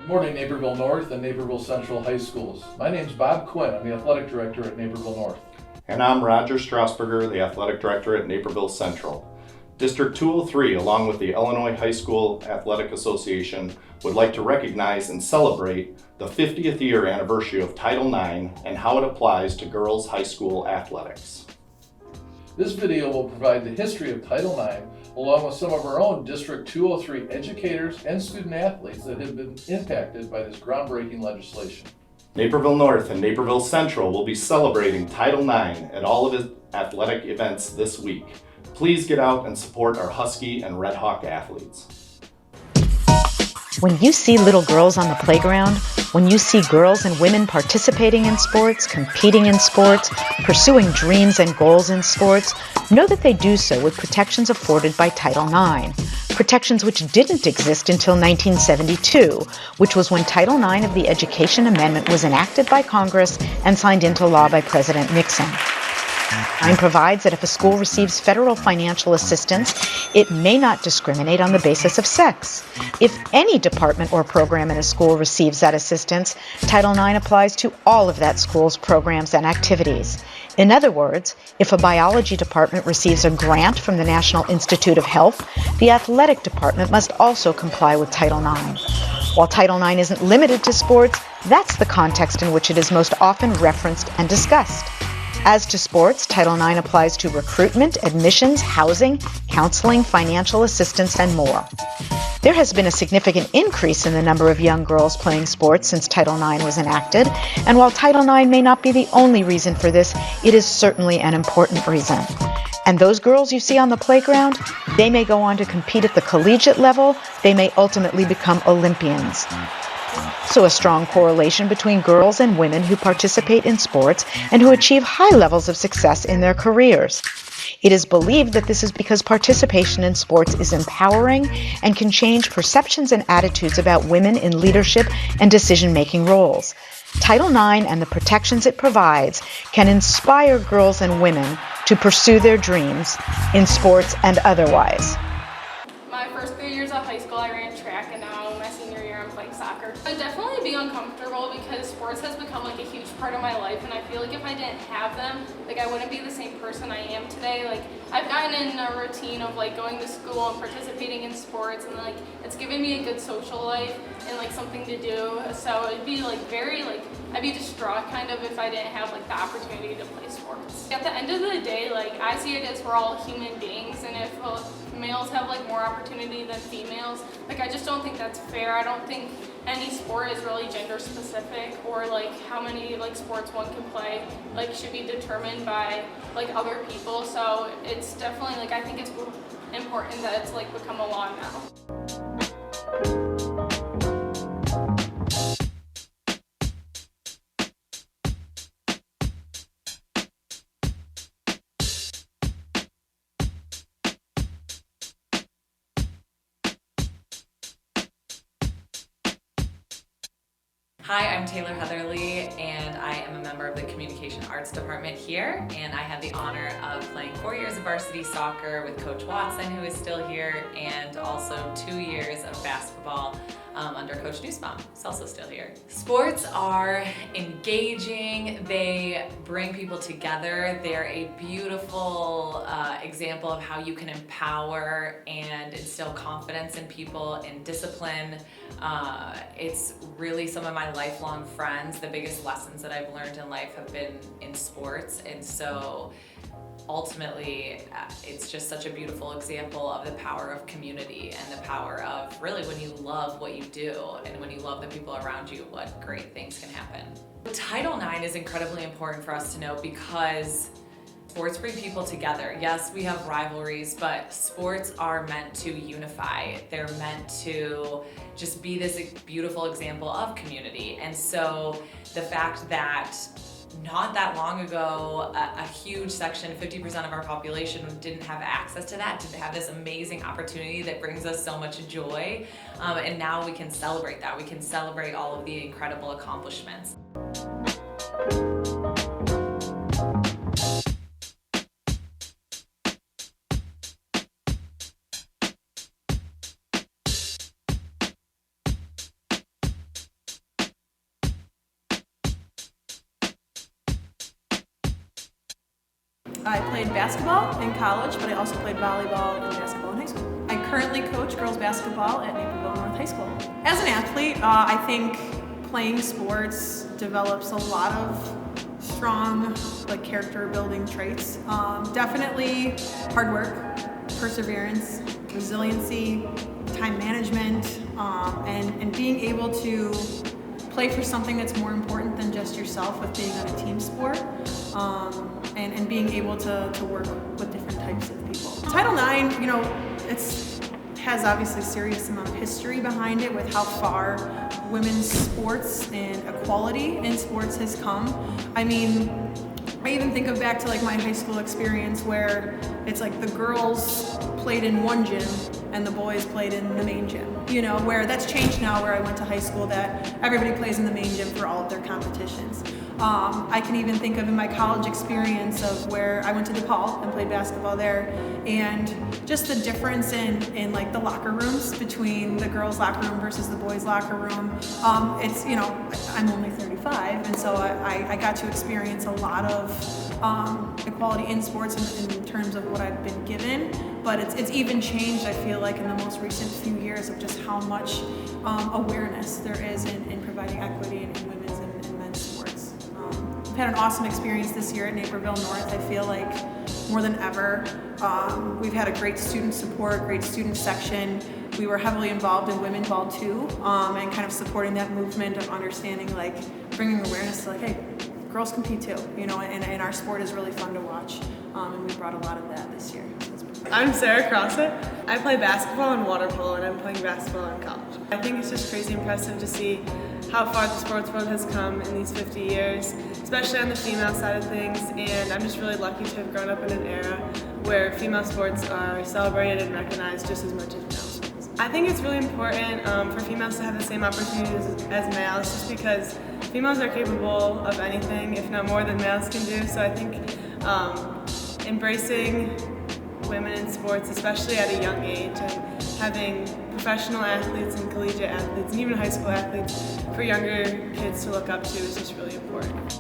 Morning, Naperville North and Naperville Central High Schools. My name's Bob Quinn. I'm the athletic director at Naperville North. And I'm Roger Strasburger, the athletic director at Naperville Central. District 203, along with the Illinois High School Athletic Association, would like to recognize and celebrate the 50th year anniversary of Title IX and how it applies to girls' high school athletics. This video will provide the history of Title IX along with some of our own District 203 educators and student athletes that have been impacted by this groundbreaking legislation. Naperville North and Naperville Central will be celebrating Title IX at all of its athletic events this week. Please get out and support our Husky and Red Hawk athletes. When you see little girls on the playground, when you see girls and women participating in sports, competing in sports, pursuing dreams and goals in sports, know that they do so with protections afforded by Title IX. Protections which didn't exist until 1972, which was when Title IX of the Education Amendment was enacted by Congress and signed into law by President Nixon. Title IX provides that if a school receives federal financial assistance, it may not discriminate on the basis of sex. If any department or program in a school receives that assistance, Title IX applies to all of that school's programs and activities. In other words, if a biology department receives a grant from the National Institute of Health, the athletic department must also comply with Title IX. While Title IX isn't limited to sports, that's the context in which it is most often referenced and discussed. As to sports, Title IX applies to recruitment, admissions, housing, counseling, financial assistance, and more. There has been a significant increase in the number of young girls playing sports since Title IX was enacted, and while Title IX may not be the only reason for this, it is certainly an important reason. And those girls you see on the playground, they may go on to compete at the collegiate level, they may ultimately become Olympians. So a strong correlation between girls and women who participate in sports and who achieve high levels of success in their careers. It is believed that this is because participation in sports is empowering and can change perceptions and attitudes about women in leadership and decision-making roles. Title IX and the protections it provides can inspire girls and women to pursue their dreams in sports and otherwise. My first 3 years of high school, I ran track, and now my senior year, I'm playing soccer. I'd definitely be uncomfortable because sports has become like a huge part of my life, and I feel like if I didn't have them, like I wouldn't be the same person I am today. Like I've gotten in a routine of like going to school and participating in sports, and like it's given me a good social life and like something to do. So it'd be like I'd be distraught kind of if I didn't have like the opportunity to play sports. At the end of the day, like I see it as we're all human beings, and if males have like more opportunity than females, like I just don't think that's fair. I don't think any sport is really gender specific, or like how many like sports one can play like should be determined by like other people. So it's definitely like I think it's important that it's like become a law now. Hi, I'm Taylor Heatherly, and I am a member of the Communication Arts Department here, and I had the honor of playing 4 years of varsity soccer with Coach Watson, who is still here, and also 2 years of basketball under Coach Nussbaum, who's also still here. Sports are engaging, they bring people together, they're a beautiful example of how you can empower and instill confidence in people and discipline. It's really some of my lifelong friends. The biggest lessons that I've learned in life have been in sports, and so ultimately it's just such a beautiful example of the power of community and the power of really when you love what you do and when you love the people around you, what great things can happen. Title IX is incredibly important for us to know because sports bring people together. Yes, we have rivalries, but sports are meant to unify. They're meant to just be this beautiful example of community. And so the fact that not that long ago, a huge section, 50% of our population didn't have access to that, didn't have this amazing opportunity that brings us so much joy. And now we can celebrate that. We can celebrate all of the incredible accomplishments. I played basketball in college, but I also played volleyball and basketball in high school. I currently coach girls basketball at Naperville North High School. As an athlete, I think playing sports develops a lot of strong character building traits. Definitely hard work, perseverance, resiliency, time management, and being able to play for something that's more important than just yourself with being on a team sport, and being able to work with different types of people. Title IX, has obviously a serious amount of history behind it with how far women's sports and equality in sports has come. I mean, I even think of back to my high school experience where it's like the girls played in one gym and the boys played in the main gym. Where that's changed now where I went to high school that everybody plays in the main gym for all of their competitions. I can even think of in my college experience of where I went to DePaul and played basketball there, and just the difference in the locker rooms between the girls' locker room versus the boys' locker room. It's, I'm only 35, and so I got to experience a lot of equality in sports in terms of what I've been given, but it's even changed, I feel like, in the most recent few years of just how much awareness there is in providing equity in women's and men's sports. We've had an awesome experience this year at Naperville North. I feel like more than ever, we've had a great student support, great student section. We were heavily involved in women ball too, and kind of supporting that movement of understanding, bringing awareness to hey, girls compete too, and our sport is really fun to watch, and we brought a lot of that this year. I'm Sarah Crossett. I play basketball and water polo, and I'm playing basketball in college. I think it's just crazy impressive to see how far the sports world has come in these 50 years, especially on the female side of things, and I'm just really lucky to have grown up in an era where female sports are celebrated and recognized just as much as male sports. I think it's really important for females to have the same opportunities as males, just because females are capable of anything, if not more than males can do, so I think embracing women in sports, especially at a young age, and having professional athletes and collegiate athletes and even high school athletes for younger kids to look up to is just really important.